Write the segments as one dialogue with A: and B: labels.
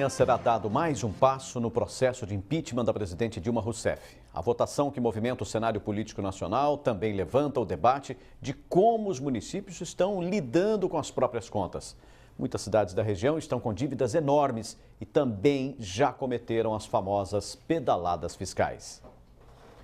A: Amanhã será dado mais um passo no processo de impeachment da presidente Dilma Rousseff. A votação que movimenta o cenário político nacional também levanta o debate de como os municípios estão lidando com as próprias contas. Muitas cidades da região estão com dívidas enormes e também já cometeram as famosas pedaladas fiscais.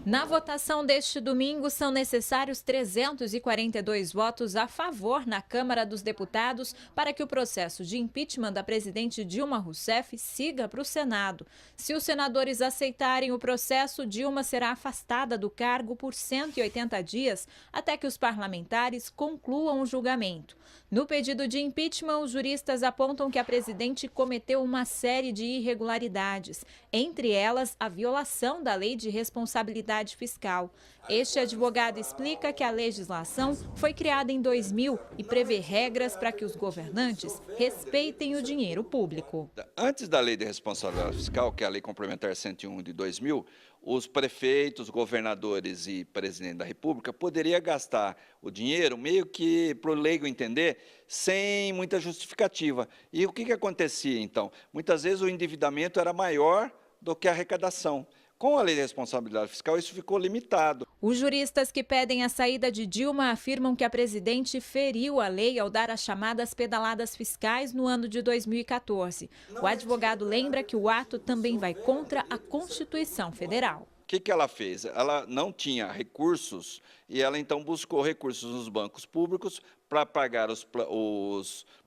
B: Na votação deste domingo, são necessários 342 votos a favor na Câmara dos Deputados para que o processo de impeachment da presidente Dilma Rousseff siga para o Senado. Se os senadores aceitarem o processo, Dilma será afastada do cargo por 180 dias até que os parlamentares concluam o julgamento. No pedido de impeachment, os juristas apontam que a presidente cometeu uma série de irregularidades, entre elas a violação da Lei de Responsabilidade Fiscal. Este advogado explica que a legislação foi criada em 2000 e prevê regras para que os governantes respeitem o dinheiro público.
C: Antes da Lei de Responsabilidade Fiscal, que é a Lei Complementar 101 de 2000, os prefeitos, governadores e presidente da República poderiam gastar o dinheiro, meio que, para o leigo entender, sem muita justificativa. E o que acontecia, então? Muitas vezes o endividamento era maior do que a arrecadação. Com a Lei de Responsabilidade Fiscal, isso ficou limitado.
B: Os juristas que pedem a saída de Dilma afirmam que a presidente feriu a lei ao dar as chamadas pedaladas fiscais no ano de 2014. O advogado lembra que o ato também vai contra a Constituição Federal.
C: O que ela fez? Ela não tinha recursos e ela então buscou recursos nos bancos públicos para pagar os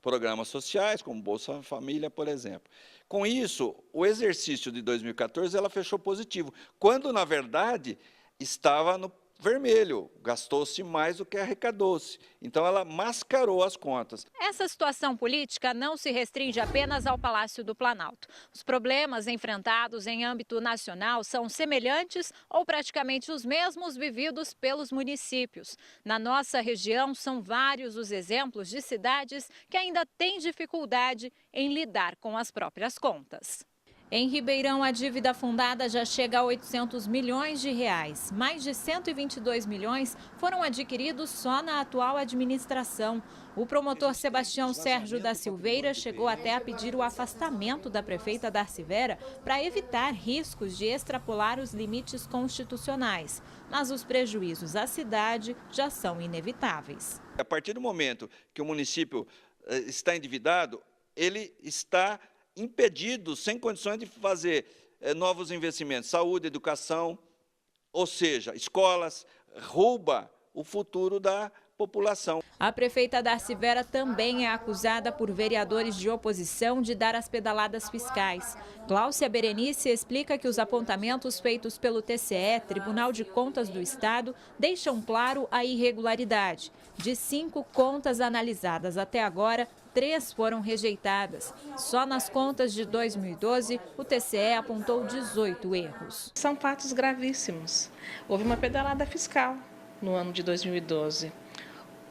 C: programas sociais, como Bolsa Família, por exemplo. Com isso, o exercício de 2014 ela fechou positivo, quando, na verdade, estava no vermelho, gastou-se mais do que arrecadou-se. Então, ela mascarou as contas.
B: Essa situação política não se restringe apenas ao Palácio do Planalto. Os problemas enfrentados em âmbito nacional são semelhantes ou praticamente os mesmos vividos pelos municípios. Na nossa região, são vários os exemplos de cidades que ainda têm dificuldade em lidar com as próprias contas. Em Ribeirão, a dívida fundada já chega a 800 milhões de reais. Mais de 122 milhões foram adquiridos só na atual administração. O promotor Sebastião Sérgio da Silveira chegou até a pedir o afastamento da prefeita Darcy Vera para evitar riscos de extrapolar os limites constitucionais. Mas os prejuízos à cidade já são inevitáveis.
C: A partir do momento que o município está endividado, ele está impedido, sem condições de fazer novos investimentos, saúde, educação, ou seja, escolas, rouba o futuro da população.
B: A prefeita Darcy Vera também é acusada por vereadores de oposição de dar as pedaladas fiscais. Gláucia Berenice explica que os apontamentos feitos pelo TCE, Tribunal de Contas do Estado, deixam claro a irregularidade. De 5 contas analisadas até agora, 3 foram rejeitadas. Só nas contas de 2012, o TCE apontou 18 erros.
D: São fatos gravíssimos. Houve uma pedalada fiscal no ano de 2012.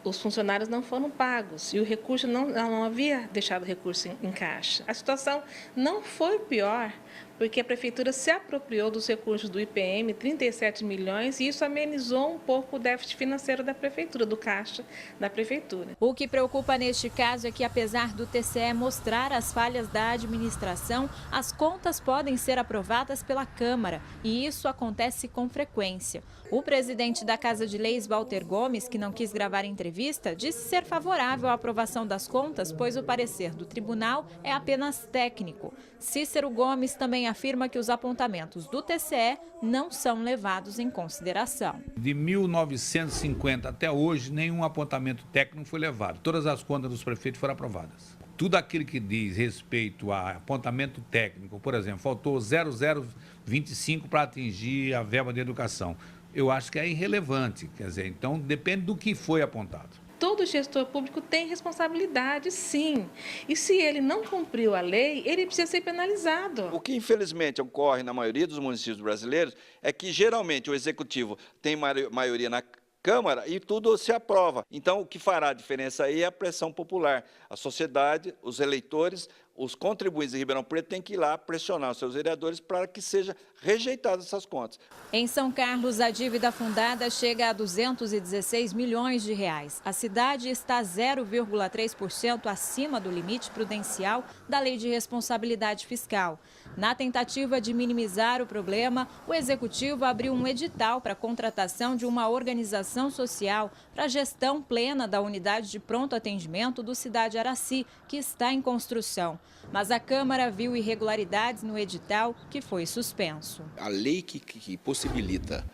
D: Os funcionários não foram pagos e o recurso não havia deixado recurso em caixa. A situação não foi pior porque a prefeitura se apropriou dos recursos do IPM, 37 milhões, e isso amenizou um pouco o déficit financeiro da prefeitura, do caixa da prefeitura.
B: O que preocupa neste caso é que, apesar do TCE mostrar as falhas da administração, as contas podem ser aprovadas pela Câmara e isso acontece com frequência. O presidente da Casa de Leis, Walter Gomes, que não quis gravar entrevista, disse ser favorável à aprovação das contas, pois o parecer do tribunal é apenas técnico. Cícero Gomes também afirma que os apontamentos do TCE não são levados em consideração.
E: De 1950 até hoje, nenhum apontamento técnico foi levado. Todas as contas dos prefeitos foram aprovadas. Tudo aquilo que diz respeito a apontamento técnico, por exemplo, faltou 0,025 para atingir a verba de educação. Eu acho que é irrelevante, quer dizer, então depende do que foi apontado.
D: Todo gestor público tem responsabilidade, sim. E se ele não cumpriu a lei, ele precisa ser penalizado.
C: O que, infelizmente, ocorre na maioria dos municípios brasileiros é que, geralmente, o executivo tem maioria na Câmara e tudo se aprova. Então, o que fará a diferença aí é a pressão popular. A sociedade, os eleitores os contribuintes de Ribeirão Preto têm que ir lá pressionar os seus vereadores para que sejam rejeitadas essas contas.
B: Em São Carlos, a dívida fundada chega a 216 milhões de reais. A cidade está 0,3% acima do limite prudencial da Lei de Responsabilidade Fiscal. Na tentativa de minimizar o problema, o Executivo abriu um edital para a contratação de uma organização social para a gestão plena da unidade de pronto atendimento do Cidade Araci, que está em construção. Mas a Câmara viu irregularidades no edital, que foi suspenso.
F: A lei que possibilita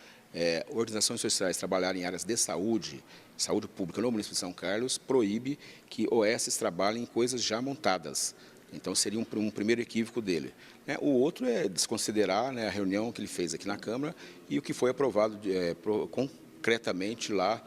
F: organizações sociais trabalharem em áreas de saúde pública no município de São Carlos, proíbe que OS trabalhem em coisas já montadas. Então, seria um primeiro equívoco dele. O outro é desconsiderar a reunião que ele fez aqui na Câmara e o que foi aprovado concretamente lá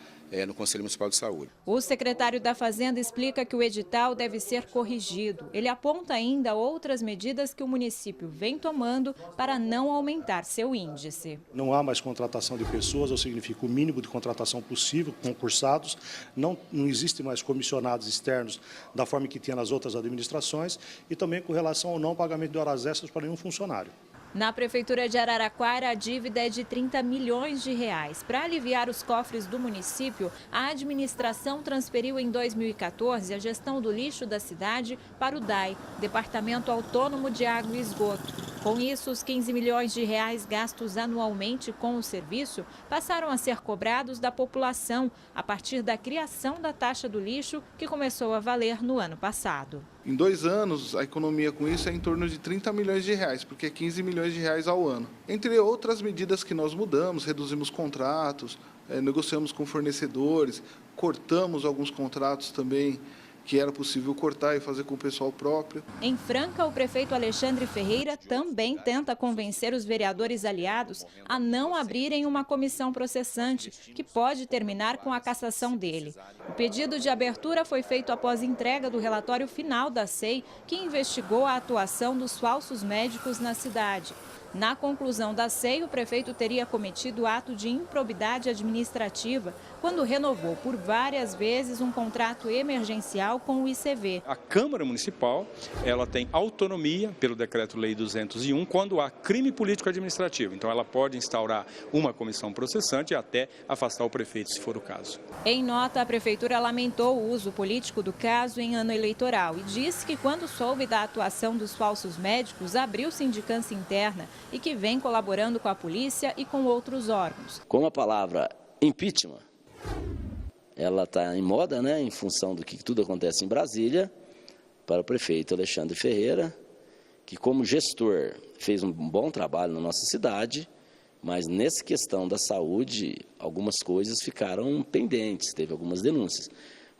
F: no Conselho Municipal de Saúde.
B: O secretário da Fazenda explica que o edital deve ser corrigido. Ele aponta ainda outras medidas que o município vem tomando para não aumentar seu índice.
G: Não há mais contratação de pessoas, ou significa o mínimo de contratação possível, concursados. Não existe mais comissionados externos da forma que tinha nas outras administrações e também com relação ao não pagamento de horas extras para nenhum funcionário.
B: Na Prefeitura de Araraquara, a dívida é de 30 milhões de reais. Para aliviar os cofres do município, a administração transferiu em 2014 a gestão do lixo da cidade para o DAI, Departamento Autônomo de Água e Esgoto. Com isso, os 15 milhões de reais gastos anualmente com o serviço passaram a ser cobrados da população a partir da criação da taxa do lixo, que começou a valer no ano passado.
H: Em 2 anos, a economia com isso é em torno de 30 milhões de reais, porque é 15 milhões de reais ao ano. Entre outras medidas que nós mudamos, reduzimos contratos, negociamos com fornecedores, cortamos alguns contratos também que era possível cortar e fazer com o pessoal próprio.
B: Em Franca, o prefeito Alexandre Ferreira também tenta convencer os vereadores aliados a não abrirem uma comissão processante, que pode terminar com a cassação dele. O pedido de abertura foi feito após entrega do relatório final da SEI, que investigou a atuação dos falsos médicos na cidade. Na conclusão da SEI, o prefeito teria cometido ato de improbidade administrativa quando renovou por várias vezes um contrato emergencial com o ICV.
I: A Câmara Municipal, ela tem autonomia pelo Decreto-Lei 201 quando há crime político-administrativo. Então, ela pode instaurar uma comissão processante e até afastar o prefeito, se for o caso.
B: Em nota, a Prefeitura lamentou o uso político do caso em ano eleitoral e disse que, quando soube da atuação dos falsos médicos, abriu sindicância interna e que vem colaborando com a polícia e com outros órgãos.
J: Com a palavra impeachment, ela está em moda, em função do que tudo acontece em Brasília, para o prefeito Alexandre Ferreira, que como gestor fez um bom trabalho na nossa cidade, mas nessa questão da saúde, algumas coisas ficaram pendentes, teve algumas denúncias,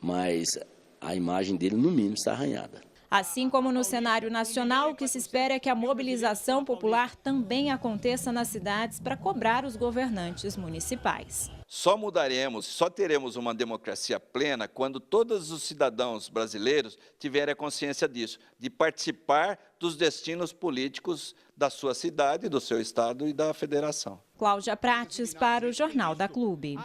J: mas a imagem dele, no mínimo, está arranhada.
B: Assim como no cenário nacional, o que se espera é que a mobilização popular também aconteça nas cidades para cobrar os governantes municipais.
C: Só mudaremos, só teremos uma democracia plena quando todos os cidadãos brasileiros tiverem a consciência disso, de participar dos destinos políticos da sua cidade, do seu estado e da federação.
B: Cláudia Prates para o Jornal da Clube.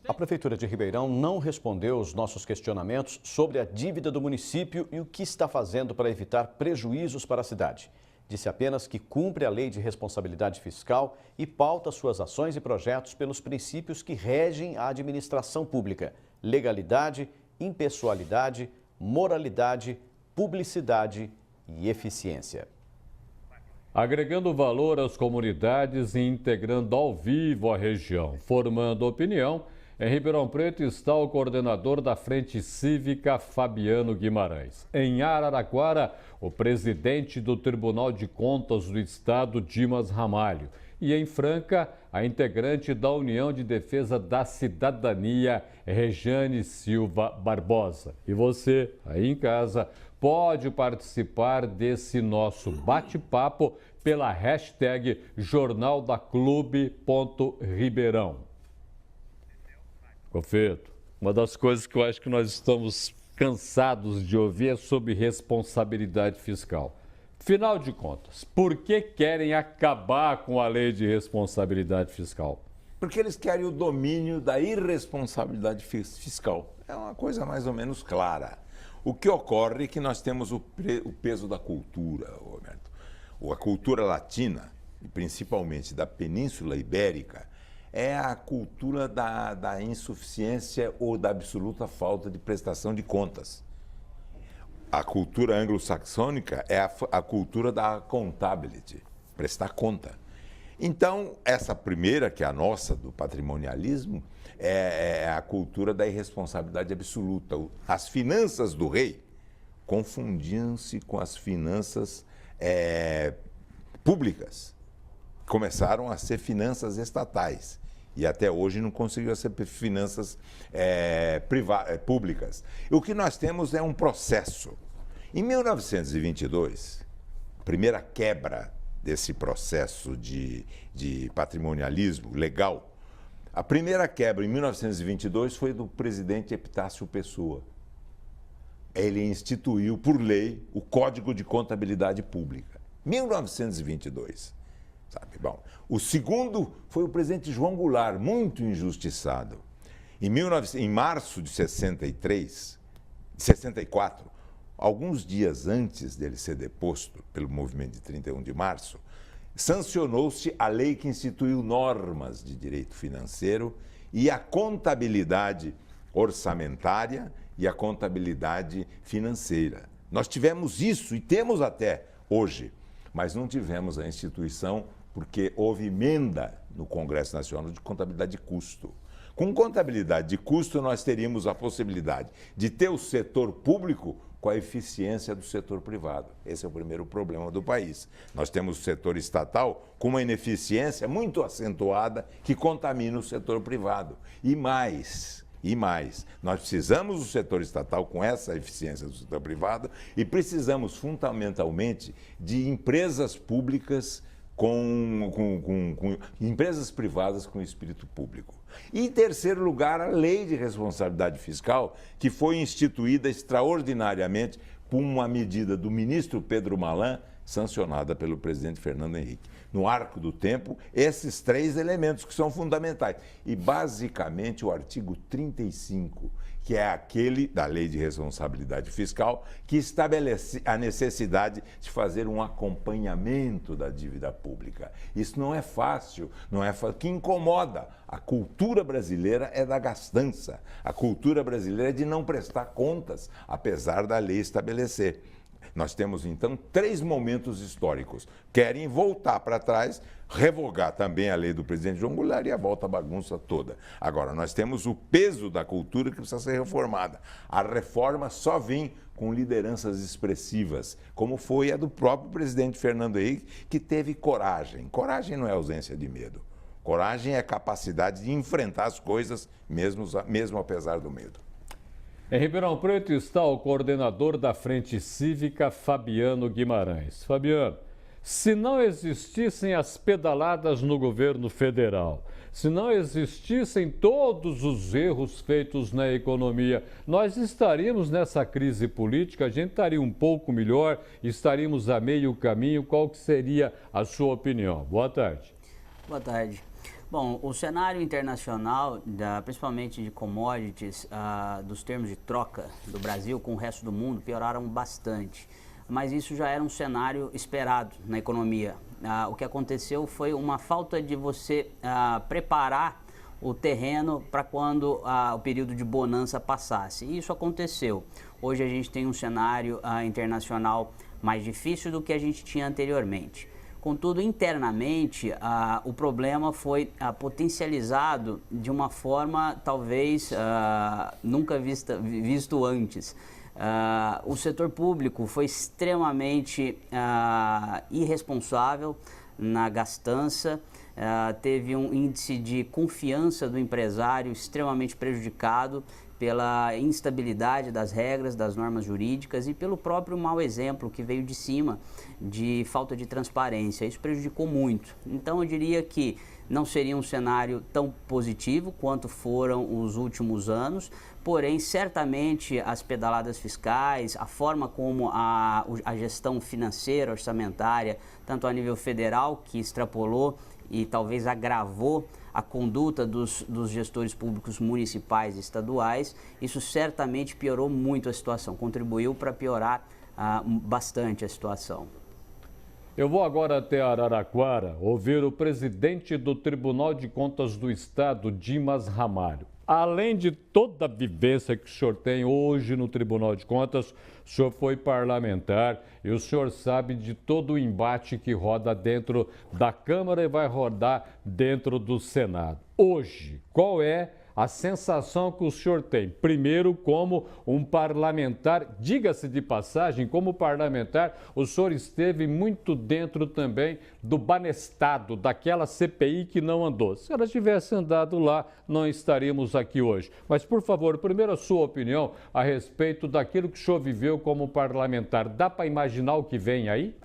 A: A Prefeitura de Ribeirão não respondeu os nossos questionamentos sobre a dívida do município e o que está fazendo para evitar prejuízos para a cidade. Disse apenas que cumpre a Lei de Responsabilidade Fiscal e pauta suas ações e projetos pelos princípios que regem a administração pública: legalidade, impessoalidade, moralidade, publicidade e eficiência.
K: Agregando valor às comunidades e integrando ao vivo a região, formando opinião, em Ribeirão Preto está o coordenador da Frente Cívica, Fabiano Guimarães. Em Araraquara, o presidente do Tribunal de Contas do Estado, Dimas Ramalho. E em Franca, a integrante da União de Defesa da Cidadania, Rejane Silva Barbosa. E você, aí em casa, pode participar desse nosso bate-papo pela hashtag jornaldaclube.ribeirão. Confeito, uma das coisas que eu acho que nós estamos cansados de ouvir é sobre responsabilidade fiscal. Fiscal. de contas, por que querem acabar com a lei de responsabilidade fiscal?
L: Porque eles querem o domínio da irresponsabilidade fiscal. É uma coisa mais ou menos clara. O que ocorre é que nós temos o peso da cultura, Roberto. A cultura latina, e principalmente da Península Ibérica, é a cultura da insuficiência ou da absoluta falta de prestação de contas. A cultura anglo-saxônica é a cultura da accountability, prestar conta. Então, essa primeira, que é a nossa, do patrimonialismo, é a cultura da irresponsabilidade absoluta. As finanças do rei confundiam-se com as finanças públicas. Começaram a ser finanças estatais e até hoje não conseguiu ser finanças públicas. O que nós temos é um processo. Em 1922, a primeira quebra desse processo de patrimonialismo legal, a primeira quebra em 1922 foi do presidente Epitácio Pessoa. Ele instituiu por lei o Código de Contabilidade Pública. 1922. Sabe? Bom, o segundo foi o presidente João Goulart, muito injustiçado. Em março de 64, alguns dias antes dele ser deposto pelo movimento de 31 de março, sancionou-se a lei que instituiu normas de direito financeiro e a contabilidade orçamentária e a contabilidade financeira. Nós tivemos isso e temos até hoje, mas não tivemos a instituição porque houve emenda no Congresso Nacional de contabilidade de custo. Com contabilidade de custo, nós teríamos a possibilidade de ter o setor público com a eficiência do setor privado. Esse é o primeiro problema do país. Nós temos o setor estatal com uma ineficiência muito acentuada que contamina o setor privado. E mais, nós precisamos do setor estatal com essa eficiência do setor privado e precisamos fundamentalmente de empresas públicas com empresas privadas com espírito público. E, em terceiro lugar, a Lei de Responsabilidade Fiscal, que foi instituída extraordinariamente por uma medida do ministro Pedro Malan, sancionada pelo presidente Fernando Henrique. No arco do tempo, esses três elementos que são fundamentais. E, basicamente, o artigo 35, que é aquele da Lei de Responsabilidade Fiscal, que estabelece a necessidade de fazer um acompanhamento da dívida pública. Isso não é fácil, o que incomoda. A cultura brasileira é da gastança, a cultura brasileira é de não prestar contas, apesar da lei estabelecer. Nós temos, então, 3 momentos históricos. Querem voltar para trás, revogar também a lei do presidente João Goulart e a volta à bagunça toda. Agora, nós temos o peso da cultura que precisa ser reformada. A reforma só vem com lideranças expressivas, como foi a do próprio presidente Fernando Henrique, que teve coragem. Coragem não é ausência de medo. Coragem é capacidade de enfrentar as coisas, mesmo apesar do medo.
K: Em Ribeirão Preto está o coordenador da Frente Cívica, Fabiano Guimarães. Fabiano, se não existissem as pedaladas no governo federal, se não existissem todos os erros feitos na economia, nós estaríamos nessa crise política, a gente estaria um pouco melhor, estaríamos a meio caminho. Qual que seria a sua opinião? Boa tarde.
M: Boa tarde. Bom, o cenário internacional, principalmente de commodities, dos termos de troca do Brasil com o resto do mundo, pioraram bastante. Mas isso já era um cenário esperado na economia. O que aconteceu foi uma falta de você preparar o terreno para quando o período de bonança passasse. E isso aconteceu. Hoje a gente tem um cenário internacional mais difícil do que a gente tinha anteriormente. Contudo, internamente, o problema foi potencializado de uma forma talvez nunca visto antes. O setor público foi extremamente irresponsável na gastança, teve um índice de confiança do empresário extremamente prejudicado pela instabilidade das regras, das normas jurídicas e pelo próprio mau exemplo que veio de cima de falta de transparência. Isso prejudicou muito. Então eu diria que não seria um cenário tão positivo quanto foram os últimos anos, porém, certamente as pedaladas fiscais, a forma como a gestão financeira, orçamentária, tanto a nível federal, que extrapolou e talvez agravou a conduta dos gestores públicos municipais e estaduais, isso certamente piorou muito a situação, contribuiu para piorar bastante a situação.
K: Eu vou agora até Araraquara ouvir o presidente do Tribunal de Contas do Estado, Dimas Ramalho. Além de toda a vivência que o senhor tem hoje no Tribunal de Contas, o senhor foi parlamentar e o senhor sabe de todo o embate que roda dentro da Câmara e vai rodar dentro do Senado. Hoje, qual é a sensação que o senhor tem? Primeiro, como um parlamentar, diga-se de passagem, como parlamentar, o senhor esteve muito dentro também do Banestado, daquela CPI que não andou. Se ela tivesse andado lá, não estaríamos aqui hoje. Mas, por favor, primeiro a sua opinião a respeito daquilo que o senhor viveu como parlamentar. Dá para imaginar o que vem aí?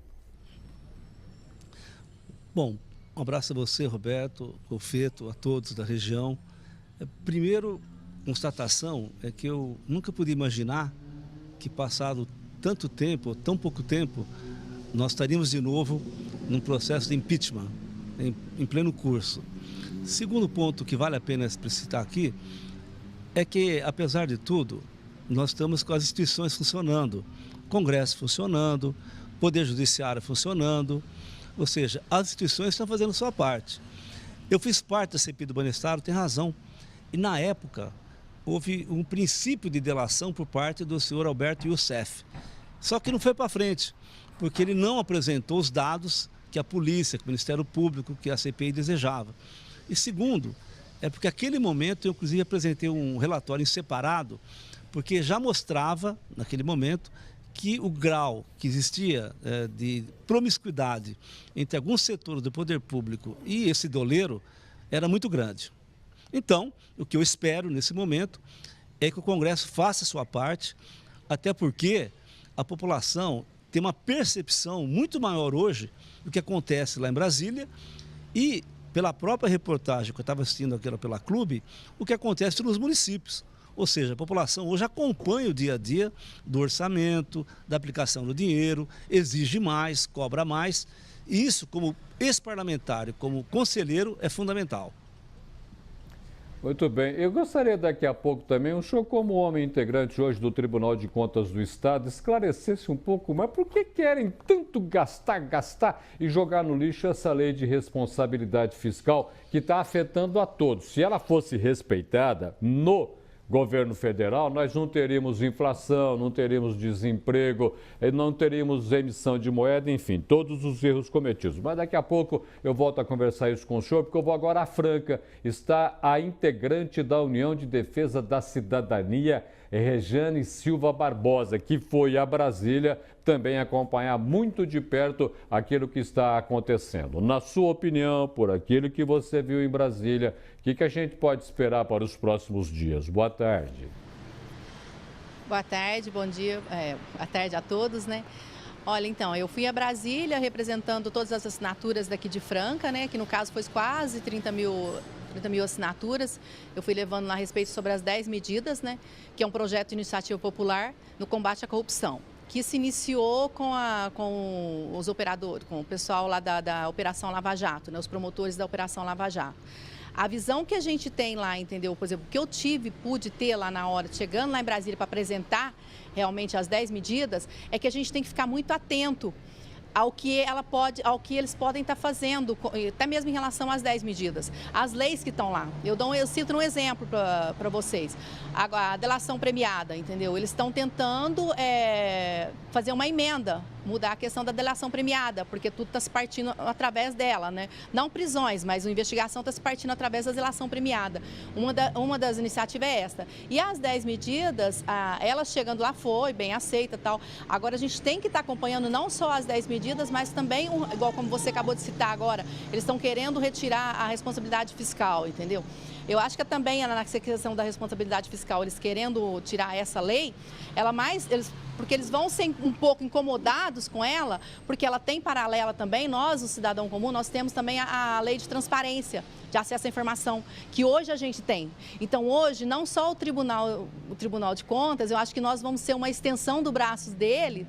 N: Bom, um abraço a você, Roberto, ao Feto, a todos da região. Primeiro, constatação é que eu nunca podia imaginar que, passado tanto tempo, tão pouco tempo, nós estaríamos de novo num processo de impeachment, em pleno curso. Segundo ponto que vale a pena citar aqui é que, apesar de tudo, nós estamos com as instituições funcionando, Congresso funcionando, Poder Judiciário funcionando, ou seja, as instituições estão fazendo sua parte. Eu fiz parte da CPI do Banestado, tem razão. E, na época, houve um princípio de delação por parte do senhor Alberto Youssef. Só que não foi para frente, porque ele não apresentou os dados que a polícia, que o Ministério Público, que a CPI desejava. E segundo, é porque naquele momento eu, inclusive, apresentei um relatório em separado, porque já mostrava, naquele momento, que o grau que existia de promiscuidade entre alguns setores do poder público e esse doleiro era muito grande. Então, o que eu espero nesse momento é que o Congresso faça a sua parte, até porque a população tem uma percepção muito maior hoje do que acontece lá em Brasília e, pela própria reportagem que eu estava assistindo aqui pela Clube, o que acontece nos municípios. Ou seja, a população hoje acompanha o dia a dia do orçamento, da aplicação do dinheiro, exige mais, cobra mais. E isso, como ex-parlamentar, como conselheiro, é fundamental.
K: Muito bem. Eu gostaria daqui a pouco também, o senhor como homem integrante hoje do Tribunal de Contas do Estado, esclarecesse um pouco mais por que querem tanto gastar e jogar no lixo essa lei de responsabilidade fiscal que está afetando a todos. Se ela fosse respeitada no governo federal, nós não teríamos inflação, não teríamos desemprego, não teríamos emissão de moeda, enfim, todos os erros cometidos. Mas daqui a pouco eu volto a conversar isso com o senhor, porque eu vou agora a Franca. Está a integrante da União de Defesa da Cidadania, Rejane Silva Barbosa, que foi a Brasília também acompanhar muito de perto aquilo que está acontecendo. Na sua opinião, por aquilo que você viu em Brasília, o que a gente pode esperar para os próximos dias? Boa tarde.
O: Boa tarde, bom dia, boa tarde a todos, né? Olha, então, eu fui a Brasília representando todas as assinaturas daqui de Franca, né? Que no caso foi quase 30 mil assinaturas. Eu fui levando lá a respeito sobre as 10 medidas, né? Que é um projeto de iniciativa popular no combate à corrupção, que se iniciou com os operadores, com o pessoal lá da Operação Lava Jato, né? Os promotores da Operação Lava Jato. A visão que a gente tem lá, entendeu? Por exemplo, que eu pude ter lá na hora, chegando lá em Brasília para apresentar realmente as 10 medidas, é que a gente tem que ficar muito atento ao que eles podem estar fazendo, até mesmo em relação às 10 medidas. As leis que estão lá. Eu cito um exemplo para vocês. A delação premiada, entendeu? Eles estão tentando fazer uma emenda, mudar a questão da delação premiada, porque tudo está se partindo através dela, né? Não prisões, mas a investigação está se partindo através da delação premiada. Uma das iniciativas é esta. E as 10 medidas, elas chegando lá foi bem aceita e tal. Agora a gente tem que estar acompanhando não só as 10 medidas, mas também, igual como você acabou de citar agora, eles estão querendo retirar a responsabilidade fiscal, entendeu? Eu acho que também na questão da responsabilidade fiscal, eles querendo tirar essa lei, eles porque eles vão ser um pouco incomodados com ela, porque ela tem paralela também, nós, o cidadão comum, nós temos também a lei de transparência, de acesso à informação, que hoje a gente tem. Então, hoje, não só o Tribunal de Contas, eu acho que nós vamos ser uma extensão do braço dele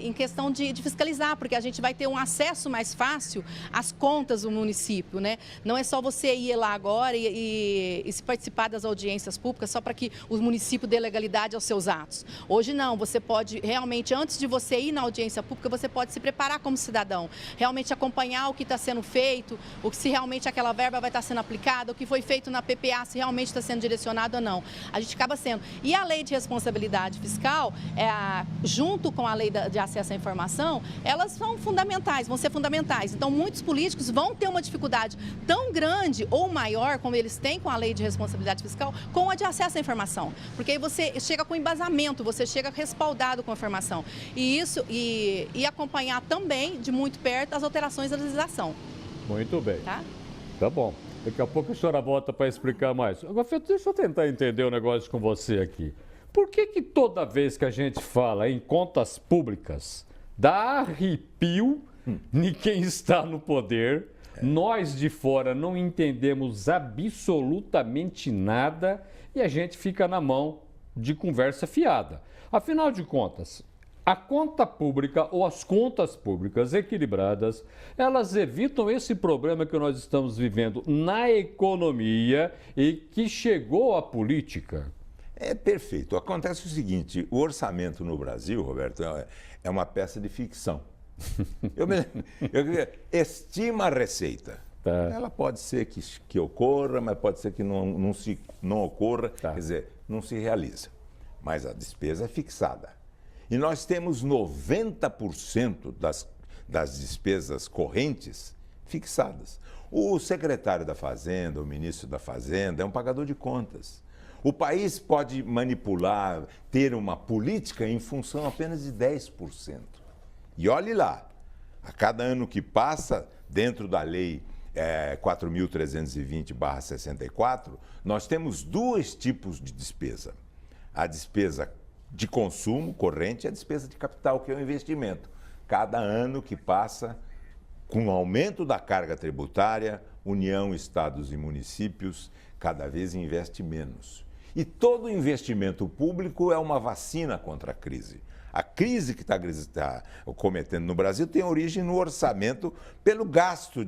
O: em questão de fiscalizar, porque a gente vai ter um acesso mais fácil às contas do município, né? Não é só você ir lá agora e se participar das audiências públicas só para que o município dê legalidade aos seus atos. Hoje não, você pode realmente, antes de você ir na audiência pública, você pode se preparar como cidadão, realmente acompanhar o que está sendo feito, se realmente aquela verba vai estar sendo aplicada, o que foi feito na PPA, se realmente está sendo direcionado ou não. A gente acaba sendo. E a lei de responsabilidade fiscal, junto com a lei de acesso à informação, elas são fundamentais, vão ser fundamentais. Então, muitos políticos vão ter uma dificuldade tão grande ou maior, como eles têm com a lei de responsabilidade fiscal, com a de acesso à informação. Porque aí você chega com embasamento, você chega respaldado com a informação. E acompanhar também, de muito perto, as alterações da legislação.
K: Muito bem.
O: Tá
K: bom. Daqui a pouco a senhora volta para explicar mais. Agora, deixa eu tentar entender um negócio com você aqui. Por que toda vez que a gente fala em contas públicas, dá arrepio em quem está no poder, nós de fora não entendemos absolutamente nada e a gente fica na mão de conversa fiada? Afinal de contas, a conta pública ou as contas públicas equilibradas, elas evitam esse problema que nós estamos vivendo na economia e que chegou à política.
L: É perfeito. Acontece o seguinte, o orçamento no Brasil, Roberto, é uma peça de ficção. Estima a receita. Ela pode ser que ocorra, mas pode ser que não ocorra, quer dizer, não se realiza. Mas a despesa é fixada. E nós temos 90% das despesas correntes fixadas. O secretário da Fazenda, o ministro da Fazenda, é um pagador de contas. O país pode manipular, ter uma política em função apenas de 10%. E olhe lá, a cada ano que passa, dentro da lei 4.320/64, nós temos dois tipos de despesa. A despesa de consumo corrente e a despesa de capital, que é o investimento. Cada ano que passa, com o aumento da carga tributária, União, estados e municípios cada vez investe menos. E todo investimento público é uma vacina contra a crise. A crise que está cometendo no Brasil tem origem no orçamento pelo gasto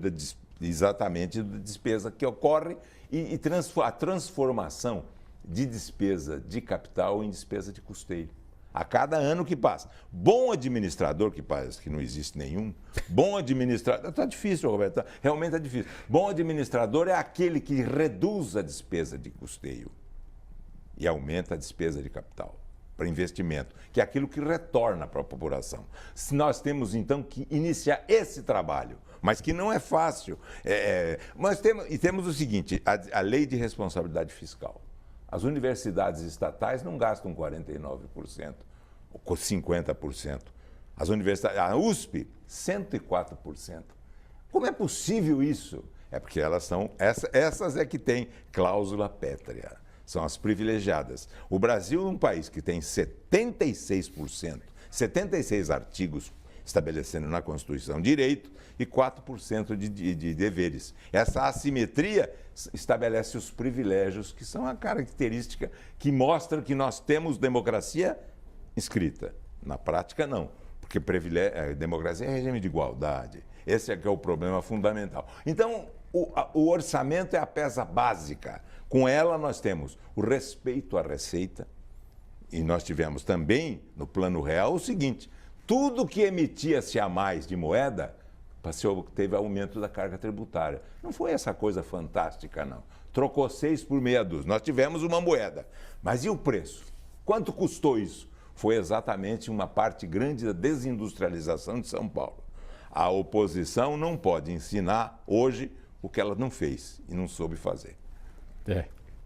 L: exatamente da despesa que ocorre e a transformação de despesa de capital em despesa de custeio. A cada ano que passa. Bom administrador, que parece que não existe nenhum, bom administrador... Está difícil, Roberto, realmente é difícil. Bom administrador é aquele que reduz a despesa de custeio e aumenta a despesa de capital para investimento, que é aquilo que retorna para a população. Nós temos, então, que iniciar esse trabalho, mas que não é fácil. Mas temos o seguinte, a lei de responsabilidade fiscal. As universidades estatais não gastam 49%, ou 50%. As universidades, a USP, 104%. Como é possível isso? É porque elas são, essas é que têm cláusula pétrea, são as privilegiadas. O Brasil é um país que tem 76%, 76 artigos estabelecendo na Constituição direito e 4% de deveres. Essa assimetria estabelece os privilégios, que são a característica que mostra que nós temos democracia escrita. Na prática, não, porque democracia é regime de igualdade. Esse é que é o problema fundamental. Então, o orçamento é a peça básica. Com ela, nós temos o respeito à receita e nós tivemos também, no plano real, o seguinte: tudo que emitia-se a mais de moeda, teve aumento da carga tributária. Não foi essa coisa fantástica, não. Trocou 6 por meia dúzia. Nós tivemos uma moeda. Mas e o preço? Quanto custou isso? Foi exatamente uma parte grande da desindustrialização de São Paulo. A oposição não pode ensinar hoje o que ela não fez e não soube fazer.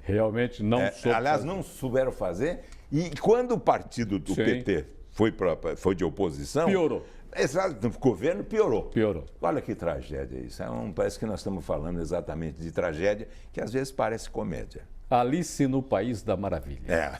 K: Realmente não soube.
L: Aliás, não souberam fazer. E quando o partido do PT foi de oposição...
K: Piorou.
L: Exato, o governo piorou.
K: Piorou.
L: Olha que tragédia isso. Parece que nós estamos falando exatamente de tragédia, que às vezes parece comédia.
K: Alice no País da Maravilha.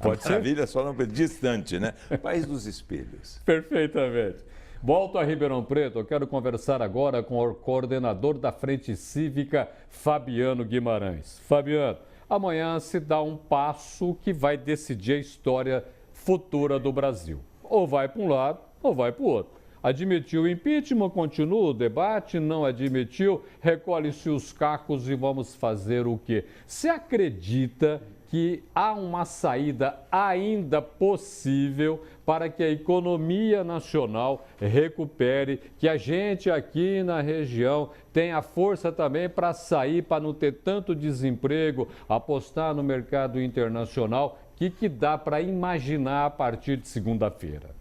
L: Pode ser? Maravilha só não distante, né? País dos espelhos.
K: Perfeitamente. Volto a Ribeirão Preto, eu quero conversar agora com o coordenador da Frente Cívica, Fabiano Guimarães. Fabiano, amanhã se dá um passo que vai decidir a história futura do Brasil. Ou vai para um lado, ou vai para o outro. Admitiu o impeachment, continua o debate, não admitiu, recolhe-se os cacos e vamos fazer o quê? Você acredita que há uma saída ainda possível para que a economia nacional recupere, que a gente aqui na região tenha força também para sair, para não ter tanto desemprego, apostar no mercado internacional? O que dá para imaginar a partir de segunda-feira?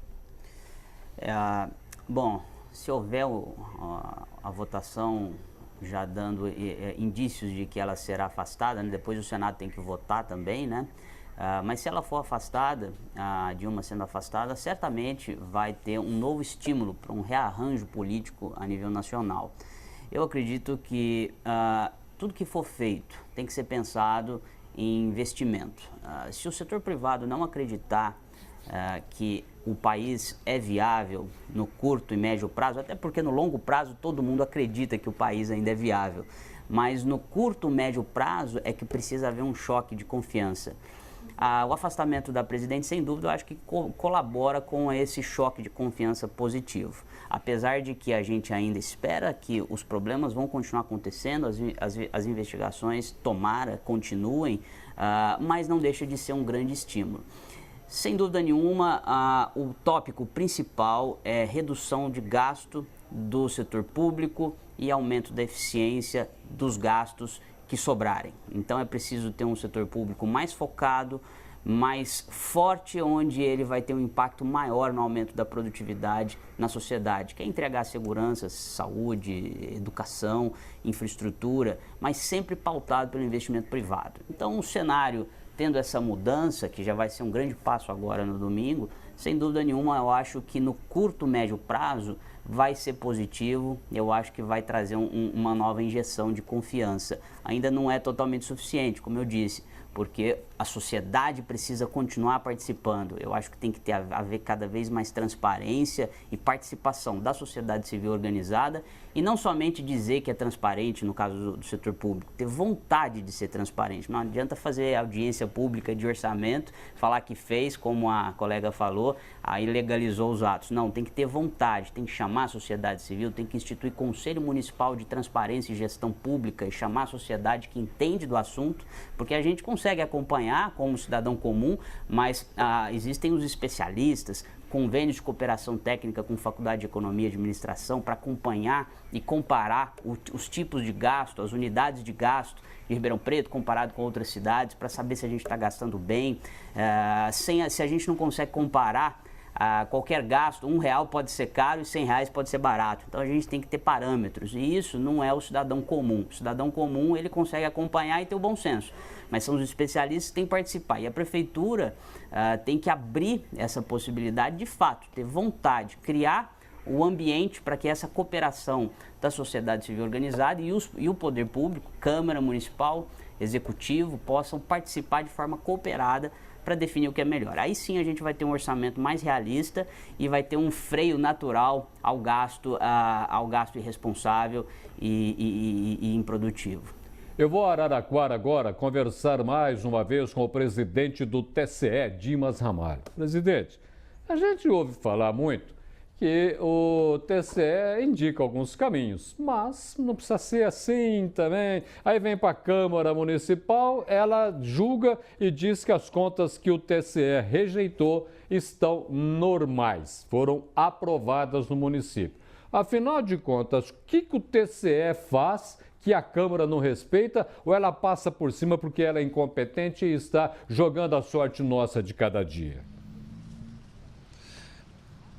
M: Bom, se houver a votação já dando indícios de que ela será afastada, né? Depois o Senado tem que votar também, né? Mas se ela for afastada, a Dilma sendo afastada, certamente vai ter um novo estímulo para um rearranjo político a nível nacional. Eu acredito que tudo que for feito tem que ser pensado em investimento. Se o setor privado não acreditar que o país é viável no curto e médio prazo, até porque no longo prazo todo mundo acredita que o país ainda é viável, mas no curto e médio prazo é que precisa haver um choque de confiança. O afastamento da presidente, sem dúvida, eu acho que colabora com esse choque de confiança positivo. Apesar de que a gente ainda espera que os problemas vão continuar acontecendo, as investigações, tomara, continuem, mas não deixa de ser um grande estímulo. Sem dúvida nenhuma, o tópico principal é redução de gasto do setor público e aumento da eficiência dos gastos que sobrarem. Então é preciso ter um setor público mais focado, mais forte, onde ele vai ter um impacto maior no aumento da produtividade na sociedade, que é entregar segurança, saúde, educação, infraestrutura, mas sempre pautado pelo investimento privado. Então o cenário, tendo essa mudança, que já vai ser um grande passo agora no domingo, sem dúvida nenhuma, eu acho que no curto, médio prazo vai ser positivo, eu acho que vai trazer uma nova injeção de confiança. Ainda não é totalmente suficiente, como eu disse, porque a sociedade precisa continuar participando. Eu acho que tem que haver cada vez mais transparência e participação da sociedade civil organizada, e não somente dizer que é transparente, no caso do setor público, ter vontade de ser transparente. Não adianta fazer audiência pública de orçamento, falar que fez, como a colega falou, aí legalizou os atos. Não, tem que ter vontade, tem que chamar a sociedade civil, tem que instituir Conselho Municipal de Transparência e Gestão Pública e chamar a sociedade que entende do assunto, porque a gente consegue acompanhar como cidadão comum, mas existem os especialistas, convênios de cooperação técnica com Faculdade de Economia e Administração para acompanhar e comparar os tipos de gasto, as unidades de gasto de Ribeirão Preto comparado com outras cidades, para saber se a gente está gastando bem. Se a gente não consegue comparar, qualquer gasto, R$1 pode ser caro e R$100 pode ser barato. Então a gente tem que ter parâmetros, e isso não é o cidadão comum. O cidadão comum, ele consegue acompanhar e ter o bom senso, mas são os especialistas que têm que participar. E a prefeitura tem que abrir essa possibilidade de fato, ter vontade, criar o ambiente para que essa cooperação da sociedade civil organizada e o poder público, Câmara Municipal, Executivo, possam participar de forma cooperada para definir o que é melhor. Aí sim a gente vai ter um orçamento mais realista e vai ter um freio natural ao gasto irresponsável e improdutivo.
K: Eu vou a Araraquara agora conversar mais uma vez com o presidente do TCE, Dimas Ramalho. Presidente, a gente ouve falar muito que o TCE indica alguns caminhos, mas não precisa ser assim também. Aí vem para a Câmara Municipal, ela julga e diz que as contas que o TCE rejeitou estão normais, foram aprovadas no município. Afinal de contas, o que o TCE faz que a Câmara não respeita, ou ela passa por cima porque ela é incompetente e está jogando a sorte nossa de cada dia?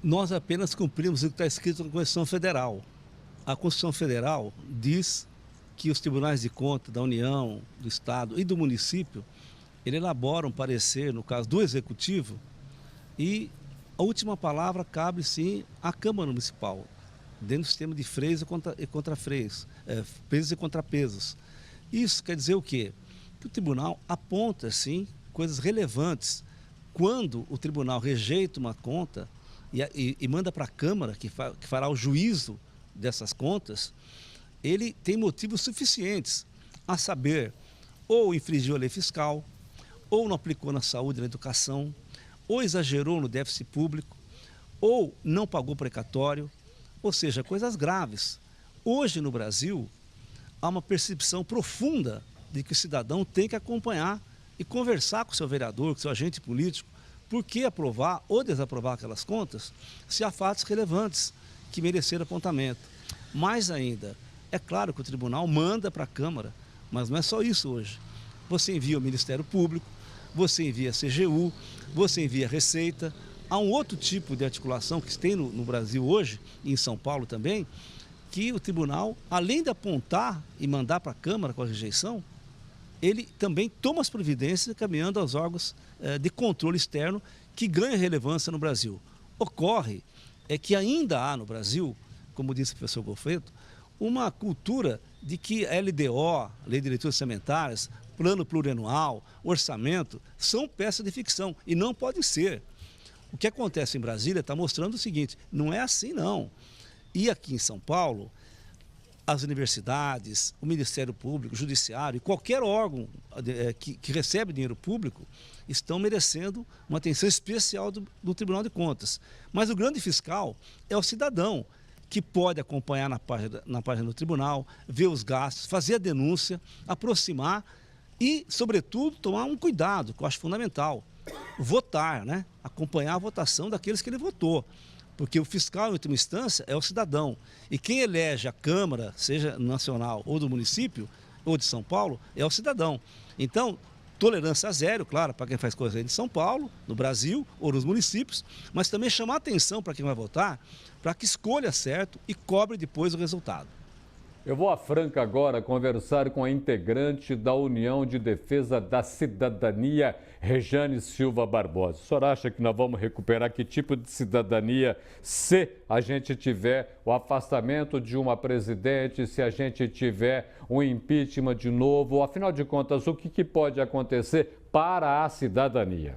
N: Nós apenas cumprimos o que está escrito na Constituição Federal. A Constituição Federal diz que os tribunais de contas da União, do Estado e do município, ele elabora um parecer, no caso do Executivo, e a última palavra cabe sim à Câmara Municipal, dentro do sistema de freios e contrafreios, pesos e contrapesos. Isso quer dizer o quê? Que o tribunal aponta, sim, coisas relevantes. Quando o tribunal rejeita uma conta e manda para a Câmara, que fará o juízo dessas contas, ele tem motivos suficientes, a saber, ou infringiu a lei fiscal, ou não aplicou na saúde e na educação, ou exagerou no déficit público, ou não pagou precatório, ou seja, coisas graves. Hoje no Brasil, há uma percepção profunda de que o cidadão tem que acompanhar e conversar com o seu vereador, com o seu agente político, por que aprovar ou desaprovar aquelas contas, se há fatos relevantes que mereceram apontamento. Mais ainda, é claro que o tribunal manda para a Câmara, mas não é só isso hoje. Você envia o Ministério Público, você envia a CGU, você envia a Receita. Há um outro tipo de articulação que tem no Brasil hoje, e em São Paulo também, que o tribunal, além de apontar e mandar para a Câmara com a rejeição, ele também toma as providências caminhando aos órgãos de controle externo que ganha relevância no Brasil. Ocorre que ainda há no Brasil, como disse o professor Golfeto, uma cultura de que a LDO, Lei de Diretrizes Orçamentárias, Plano Plurianual, Orçamento, são peças de ficção e não podem ser. O que acontece em Brasília está mostrando o seguinte, não é assim não. E aqui em São Paulo, as universidades, o Ministério Público, o Judiciário e qualquer órgão que recebe dinheiro público estão merecendo uma atenção especial do Tribunal de Contas. Mas o grande fiscal é o cidadão, que pode acompanhar na página do tribunal, ver os gastos, fazer a denúncia, aproximar e, sobretudo, tomar um cuidado, que eu acho fundamental. Votar, né? Acompanhar a votação daqueles que ele votou. Porque o fiscal, em última instância, é o cidadão. E quem elege a Câmara, seja nacional ou do município, ou de São Paulo, é o cidadão. Então, tolerância zero, claro, para quem faz coisa aí de São Paulo, no Brasil ou nos municípios, mas também chamar atenção para quem vai votar, para que escolha certo e cobre depois o resultado.
K: Eu vou a Franca agora conversar com a integrante da União de Defesa da Cidadania, Rejane Silva Barbosa. O senhor acha que nós vamos recuperar que tipo de cidadania se a gente tiver o afastamento de uma presidente, se a gente tiver um impeachment de novo? Afinal de contas, o que pode acontecer para a cidadania?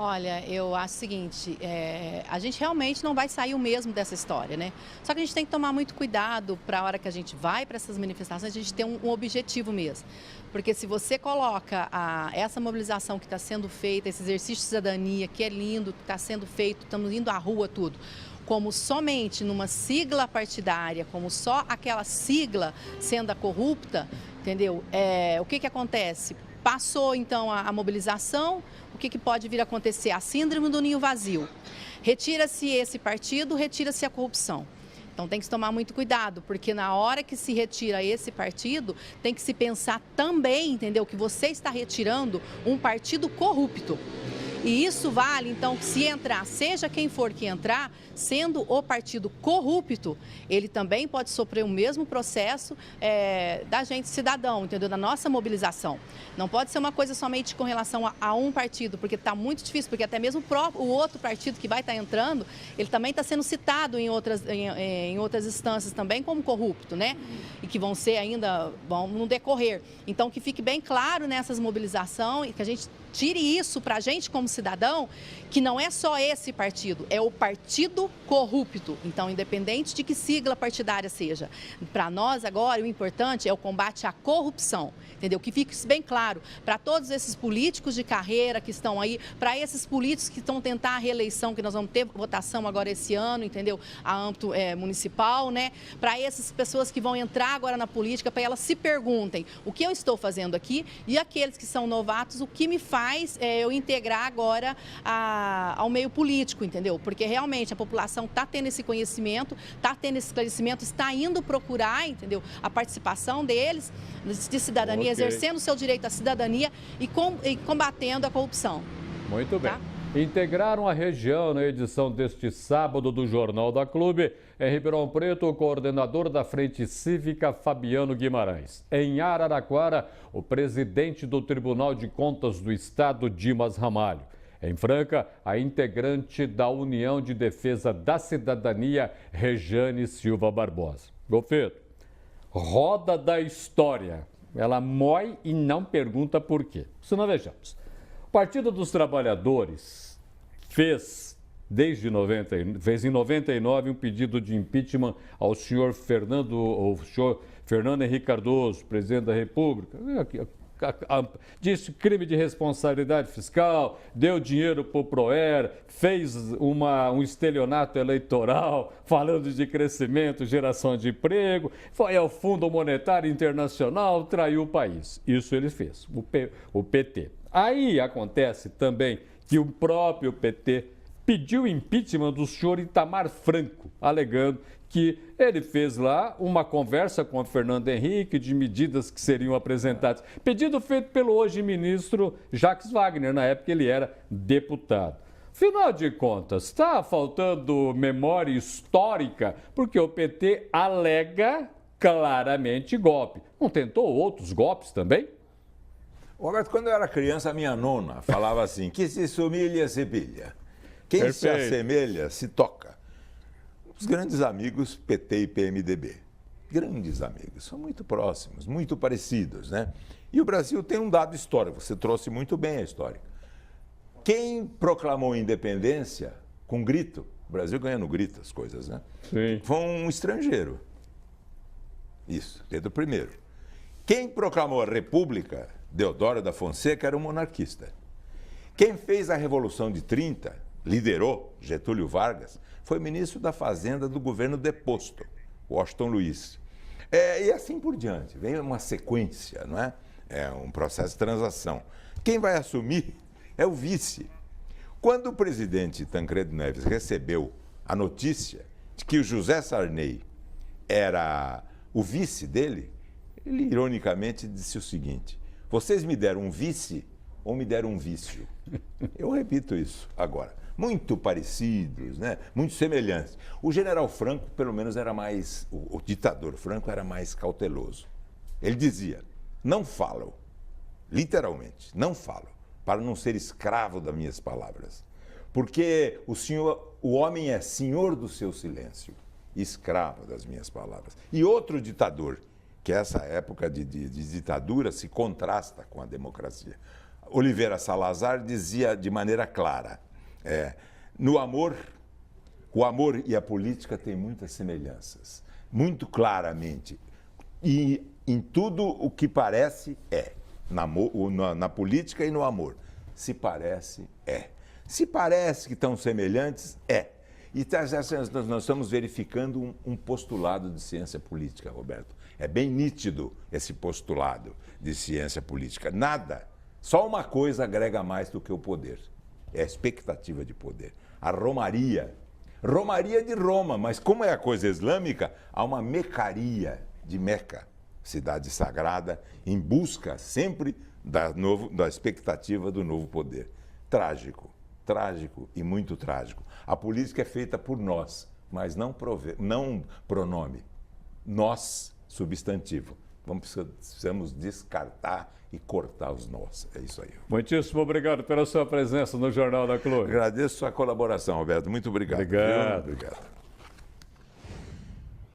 O: Olha, eu acho o seguinte, a gente realmente não vai sair o mesmo dessa história, né? Só que a gente tem que tomar muito cuidado para a hora que a gente vai para essas manifestações, a gente ter um objetivo mesmo. Porque se você coloca essa mobilização que está sendo feita, esse exercício de cidadania, que é lindo, que está sendo feito, estamos indo à rua, tudo, como somente numa sigla partidária, como só aquela sigla sendo a corrupta, entendeu? O que acontece? Passou, então, a mobilização, o que pode vir a acontecer? A síndrome do ninho vazio. Retira-se esse partido, retira-se a corrupção. Então, tem que se tomar muito cuidado, porque na hora que se retira esse partido, tem que se pensar também, entendeu? Que você está retirando um partido corrupto. E isso vale, então, que se entrar, seja quem for que entrar, sendo o partido corrupto, ele também pode sofrer o mesmo processo da gente cidadão, entendeu? Da nossa mobilização. Não pode ser uma coisa somente com relação a um partido, porque está muito difícil, porque até mesmo o outro partido que vai estar entrando, ele também está sendo citado em outras instâncias também como corrupto, né? E que vão ser ainda, vão no decorrer. Então, que fique bem claro nessas mobilizações e que a gente tire isso para a gente como cidadão, que não é só esse partido, é o partido corrupto. Então, independente de que sigla partidária seja, para nós agora o importante é o combate à corrupção, entendeu? Que fique bem claro para todos esses políticos de carreira que estão aí, para esses políticos que estão tentar a reeleição, que nós vamos ter votação agora esse ano, entendeu? A âmbito municipal, né? Para essas pessoas que vão entrar agora na política, para elas se perguntem o que eu estou fazendo aqui e aqueles que são novatos, o que me faz eu integrar agora ao meio político, entendeu? Porque realmente a população está tendo esse conhecimento, está tendo esse esclarecimento, está indo procurar, entendeu? A participação deles de cidadania, exercendo o seu direito à cidadania e combatendo a corrupção.
K: Muito bem. Tá? Integraram a região na edição deste sábado do Jornal da Clube. Em Ribeirão Preto, o coordenador da Frente Cívica, Fabiano Guimarães. Em Araraquara, o presidente do Tribunal de Contas do Estado, Dimas Ramalho. Em Franca, a integrante da União de Defesa da Cidadania, Rejane Silva Barbosa. Golfeto, roda da história. Ela mói e não pergunta por quê. Se não, vejamos. O Partido dos Trabalhadores fez em 99 um pedido de impeachment ao senhor Fernando Henrique Cardoso, presidente da República. Disse crime de responsabilidade fiscal, deu dinheiro para o Proer, fez um estelionato eleitoral, falando de crescimento, geração de emprego, foi ao Fundo Monetário Internacional, traiu o país. Isso ele fez, o PT. Aí acontece também que o próprio PT pediu impeachment do senhor Itamar Franco, alegando que ele fez lá uma conversa com o Fernando Henrique de medidas que seriam apresentadas. Pedido feito pelo hoje ministro Jacques Wagner, na época ele era deputado. Afinal de contas, está faltando memória histórica, porque o PT alega claramente golpe. Não tentou outros golpes também?
L: Roberto, quando eu era criança, a minha nona falava assim, que se humilha, se pilha. Quem
K: Perfeito.
L: se assemelha, se toca. Os grandes amigos PT e PMDB. Grandes amigos, são muito próximos, muito parecidos, né? E o Brasil tem um dado histórico, você trouxe muito bem a história. Quem proclamou independência com grito, o Brasil ganha no grito as coisas, né?
K: Sim.
L: Foi um estrangeiro. Isso, Pedro I. Quem proclamou a República, Deodoro da Fonseca, era um monarquista. Quem fez a Revolução de 30, liderou, Getúlio Vargas, foi ministro da Fazenda do governo deposto, Washington Luiz. E assim por diante, vem uma sequência, não é? É um processo de transação. Quem vai assumir é o vice. Quando o presidente Tancredo Neves recebeu a notícia de que o José Sarney era o vice dele, ele ironicamente disse o seguinte: vocês me deram um vice ou me deram um vício? Eu repito isso agora. Muito parecidos, né? Muito semelhantes. O general Franco, pelo menos, era mais... O ditador Franco era mais cauteloso. Ele dizia, não falo, literalmente, não falo, para não ser escravo das minhas palavras. Porque o homem é senhor do seu silêncio, escravo das minhas palavras. E outro ditador, que essa época de ditadura se contrasta com a democracia. Oliveira Salazar dizia de maneira clara, no amor, o amor e a política têm muitas semelhanças, muito claramente. E em tudo o que parece é, na política e no amor. Se parece, é. Se parece que estão semelhantes, é. E nós estamos verificando um postulado de ciência política, Roberto. É bem nítido esse postulado de ciência política. Nada, só uma coisa agrega mais do que o poder. É a expectativa de poder. A romaria de Roma, mas como é a coisa islâmica, há uma mecaria de Meca, cidade sagrada, em busca sempre da expectativa do novo poder. Trágico, trágico e muito trágico. A política é feita por nós, mas não pronome. Nós, substantivo. Precisamos descartar e cortar os nós. É isso aí.
K: Muitíssimo obrigado pela sua presença no Jornal da Clube.
L: Agradeço a sua colaboração, Roberto. Muito obrigado.
K: Obrigado.
L: Obrigado.